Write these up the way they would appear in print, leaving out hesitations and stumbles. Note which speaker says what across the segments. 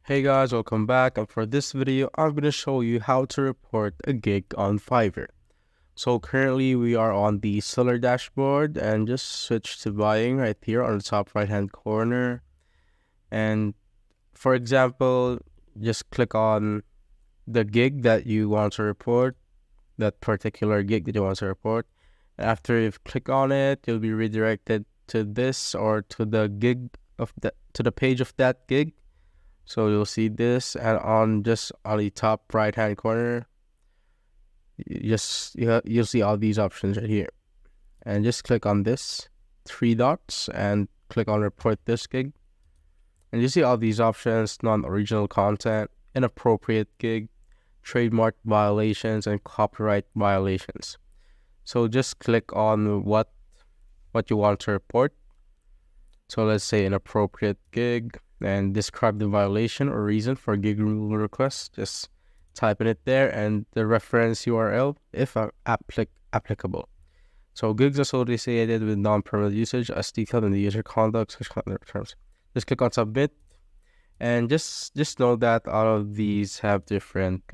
Speaker 1: Hey guys, welcome back, and for this video I'm going to show you how to report a gig on Fiverr. So currently we are on the seller dashboard, and just switch to buying right here on the top right hand corner. And for example, just click on the gig that you want to report, that particular gig that you want to report. After you've clicked on it, you'll be redirected to this, or to the gig of to the page of that gig. So you'll see this, and on the top right hand corner, you'll see all these options right here, and just click on this three dots and click on report this gig, and you see all these options: non-original content, inappropriate gig, trademark violations, and copyright violations. So just click on what you want to report. So let's say inappropriate gig, and describe the violation or reason for gig removal request. Just type in it there, and the reference URL if applicable. So gigs associated with non-permanent usage as detailed in the user conduct terms. Just click on submit, and just know that all of these have different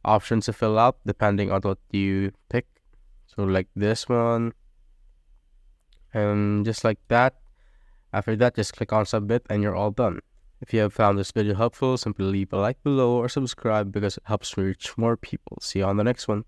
Speaker 1: options to fill out depending on what you pick. So like this one, and just like that. After that, just click on submit and you're all done. If you have found this video helpful, simply leave a like below or subscribe because it helps me reach more people. See you on the next one.